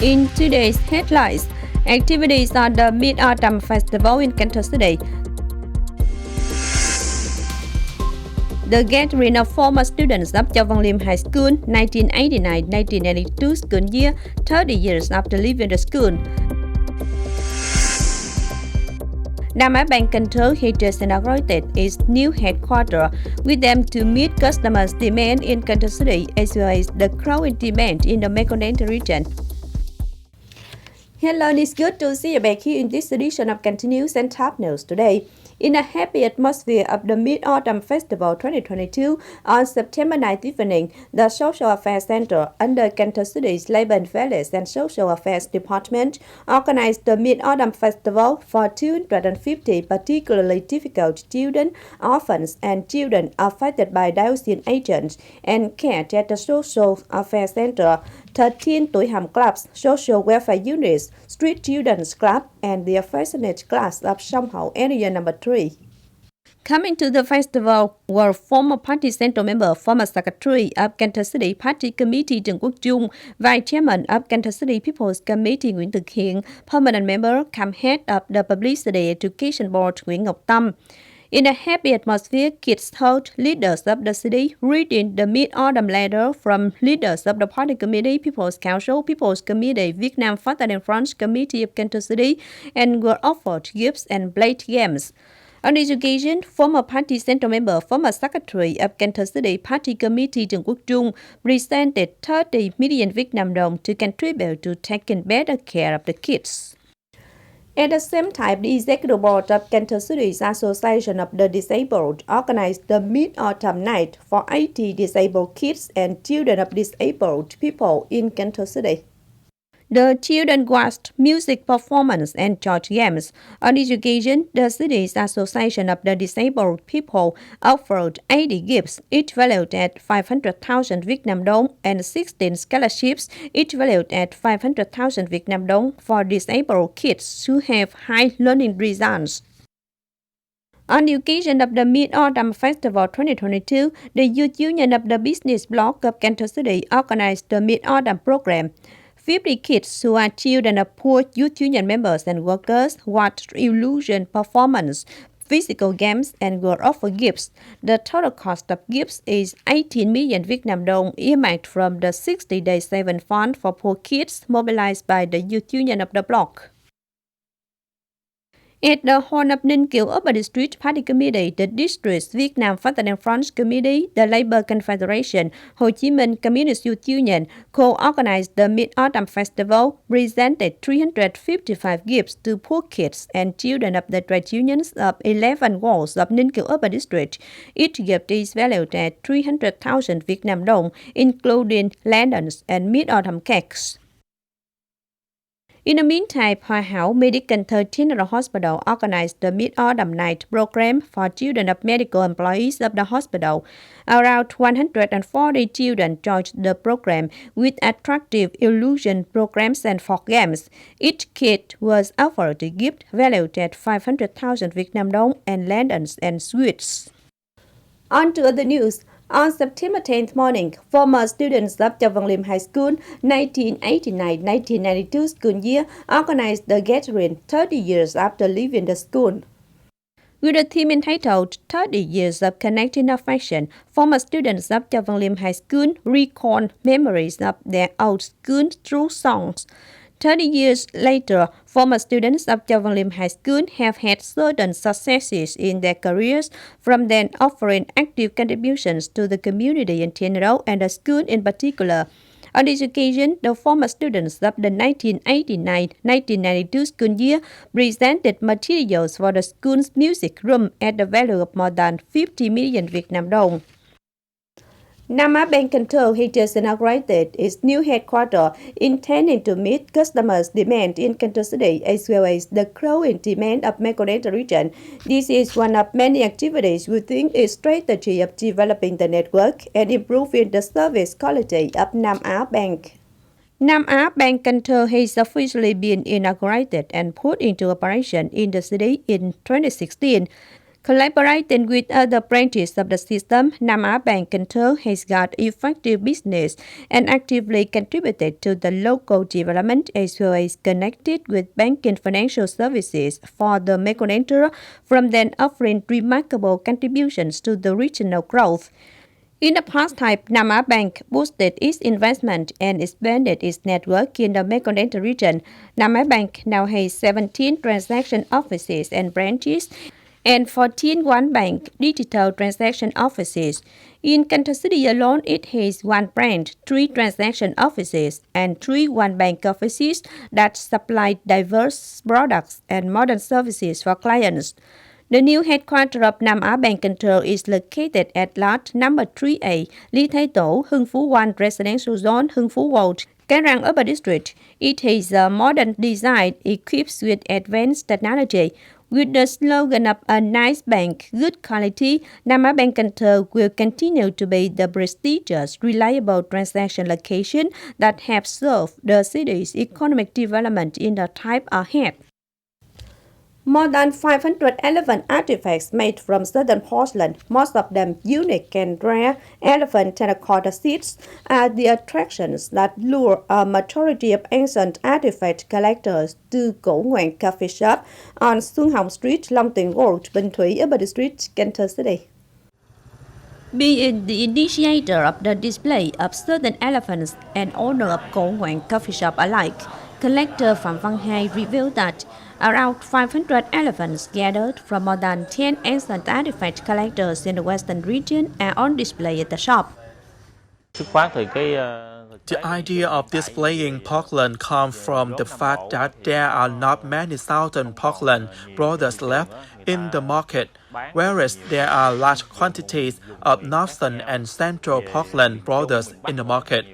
In today's headlines, activities on the Mid-Autumn Festival in Cần Thơ City. The gathering of former students of Châu Văn Liêm High School, 1989-1992 school year, 30 years after leaving the school. Nam Á Bank Cần Thơ has inaugurated its new headquarters with them to meet customers' demand in Cần Thơ City as well as the growing demand in the Mekong region. Hello, it's good to see you back here in this edition of Cần Thơ News and Top News today. In a happy atmosphere of the Mid-Autumn Festival 2022, on September 9th evening, the Social Affairs Center under Cần Thơ City's Labor and Values and Social Affairs Department organized the Mid-Autumn Festival for 250 particularly difficult children, orphans, and children affected by dioxin agents and cared at the Social Affairs Center, 13 Tuổi Hầm clubs, social welfare units, street children's club, and the affectionate class of Sông Hậu area number 3. Coming to the festival were former party central member, former secretary of Cần Thơ City Party Committee Trần Quốc Trung, vice chairman of Cần Thơ City People's Committee Nguyễn Thực Hiện, permanent member come head of the Publicity Education Board Nguyễn Ngọc Tâm. In a happy atmosphere, kids heard leaders of the city reading the Mid-Autumn letter from leaders of the Party Committee, People's Council, People's Committee, Vietnam Father and French Committee of Cần Thơ City, and were offered gifts and played games. On this occasion, former party central member, former secretary of Cần Thơ City Party Committee Trần Quốc Trung presented 30 million Vietnam dong to contribute to taking better care of the kids. At the same time, the Executive Board of Cần Thơ City's Association of the Disabled organized the Mid-Autumn Night for 80 disabled kids and children of disabled people in Cần Thơ City. The children watched music performance and George games. On this occasion, the city's Association of the Disabled People offered 80 gifts, each valued at 500,000 Vietnam dong, and 16 scholarships, each valued at 500,000 Vietnam dong for disabled kids who have high learning results. On the occasion of the Mid-Autumn Festival 2022, the Youth Union of the Business Block of Cần Thơ City organized the Mid-Autumn program. 50 kids who are children of poor youth union members and workers watched illusion performance, physical games, and were offered gifts. The total cost of gifts is 18 million Vietnam dong earmarked from the 60-day saving fund for poor kids mobilized by the youth union of the block. At the Horn of Ninh Kiều Upper District Party Committee, the District's Vietnam Father and French Committee, the Labour Confederation, Ho Chi Minh Communist Youth Union co-organized the Mid-Autumn Festival, presented 355 gifts to poor kids and children of the trade unions of 11 wards of Ninh Kiều Upper District. Each gift is valued at 300,000 Vietnam dong, including lanterns and Mid-Autumn cakes. In the meantime, Hoa Hảo Medical General Hospital organized the Mid-Autumn Night program for children of medical employees of the hospital. Around 140 children joined the program with attractive illusion programs and folk games. Each kid was offered a gift valued at 500,000 Vietnam dong and lanterns and sweets. On to other news. On September 10th morning, former students of Châu Văn Liêm High School, 1989-1992 school year, organized the gathering 30 years after leaving the school. With a theme entitled 30 Years of Connecting Affection, former students of Châu Văn Liêm High School recall memories of their old school through songs. 30 years later, former students of Châu Văn Liêm High School have had certain successes in their careers, from then offering active contributions to the community in general and the school in particular. On this occasion, the former students of the 1989-1992 school year presented materials for the school's music room at the value of more than 50 million Vietnam dong. Nam Á Bank Cần Thơ has inaugurated its new headquarters, intending to meet customers' demand in Cần Thơ City as well as the growing demand of Mekong region. This is one of many activities within its strategy of developing the network and improving the service quality of Nam Á Bank. Nam Á Bank Cần Thơ has officially been inaugurated and put into operation in the city in 2016. Collaborating with other branches of the system, Nam Á Bank Cần Thơ has got effective business and actively contributed to the local development as well as connected with banking financial services for the Mekong from then offering remarkable contributions to the regional growth. In the past time, Nam Á Bank boosted its investment and expanded its network in the Mekong region. Nam Á Bank now has 17 transaction offices and branches and 14 One Bank digital transaction offices. In Cần Thơ City alone, it has 1 branch, 3 transaction offices, and 3 One Bank offices that supply diverse products and modern services for clients. The new headquarters of Nam Á Bank Cần Thơ is located at lot number 3A, Lý Thái Tổ, Hưng Phú 1 Residential Zone, Hưng Phú Road, Cái Răng Upper District. It has a modern design equipped with advanced technology. With the slogan of a nice bank, good quality, Nam Á Bank Cần Thơ will continue to be the prestigious, reliable transaction location that helps serve the city's economic development in the time ahead. More than 500 elephant artifacts made from southern porcelain, most of them unique and rare elephant terracotta seats, are the attractions that lure a majority of ancient artifact collectors to Cổ Ngoạn Coffee Shop on Xuân Hồng Street, Long Tiền Road, Bình Thủy, Upper District, Cần Thơ City. Being the initiator of the display of certain elephants and owner of Cổ Ngoạn Coffee Shop alike, collector Phạm Văn Hai revealed that around 500 elephants gathered from more than 10 ancient artifact collectors in the western region are on display at the shop. The idea of displaying porcelain comes from the fact that there are not many southern porcelain products left in the market, whereas there are large quantities of northern and central porcelain products in the market.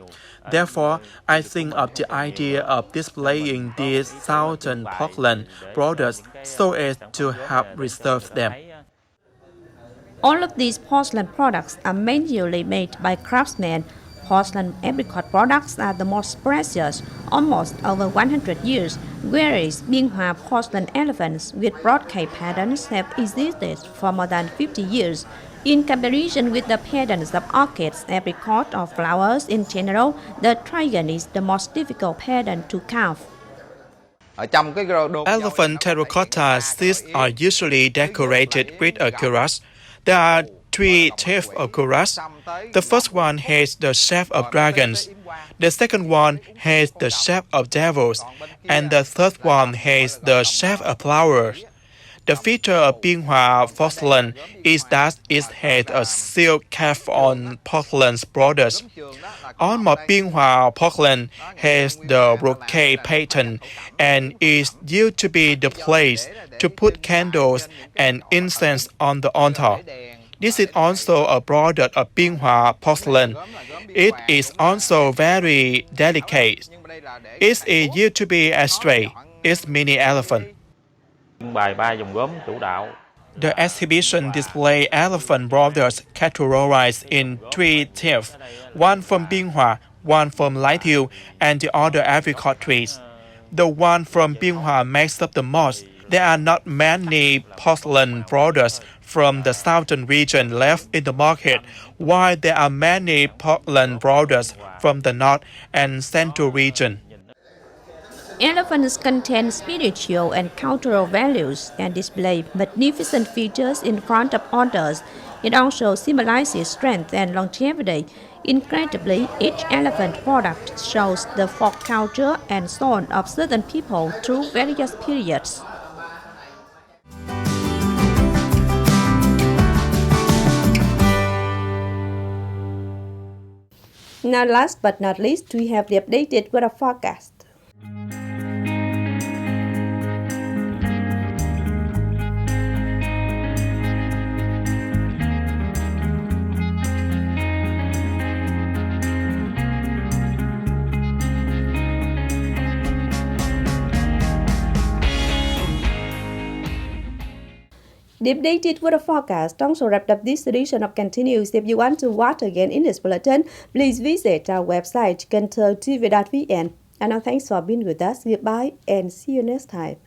Therefore, I think of the idea of displaying these southern porcelain products so as to help preserve them. All of these porcelain products are manually made by craftsmen. Porcelain apricot products are the most precious, almost over 100 years, whereas Biên Hòa porcelain elephants with broad cape patterns have existed for more than 50 years. In comparison with the patterns of orchids, apricot, or flowers in general, the trigon is the most difficult pattern to carve. Elephant terracotta seats are usually decorated with a cuirass. There are 3 types of cuirass. The first one has the shape of dragons. The second one has the shape of devils. And the third one has the shape of flowers. The feature of Biên Hòa porcelain is that it has a silk calf on porcelain products. Almost Biên Hòa porcelain has the brocade pattern and is used to be the place to put candles and incense on the altar. This is also a product of Biên Hòa porcelain. It is also very delicate. It is used to be a stray. It's mini elephant. The exhibition displays elephant brothers categorized in 3 tiers, one from Biên Hòa, one from Lai Thieu, and the other apricot trees. The one from Biên Hòa makes up the most. There are not many porcelain products from the southern region left in the market, while there are many porcelain products from the north and central region. Elephants contain spiritual and cultural values and display magnificent features in front of others. It also symbolizes strength and longevity. Incredibly, each elephant product shows the folk culture and soul of certain people through various periods. Now, last but not least, we have the updated weather forecast. The updated weather forecast also wrapped up this edition of Continuous. If you want to watch again in this bulletin, please visit our website, Kênh TV.vn. And now thanks for being with us. Goodbye and see you next time.